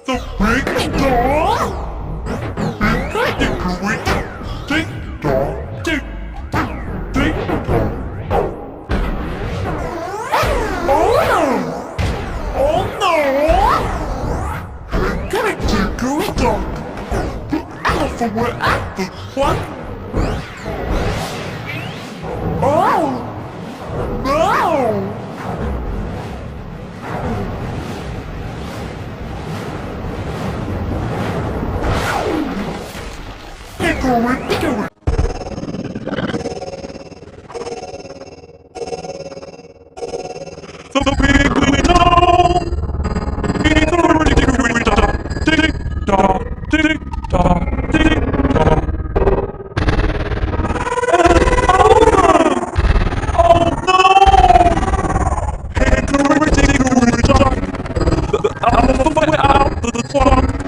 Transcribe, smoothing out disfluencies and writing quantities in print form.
The big dog! Dickory, tick dog, tick, tick dog. Oh no! Oh no! Hickory, Dickory dog! Get out of where I the what? Oh! No! Dickory, Dickory. The big green dog, Hickory, Dickory dog, tick dog, tick dog, tick dog. Oh no! Hickory, Dickory dog, out of the way, out of the clock.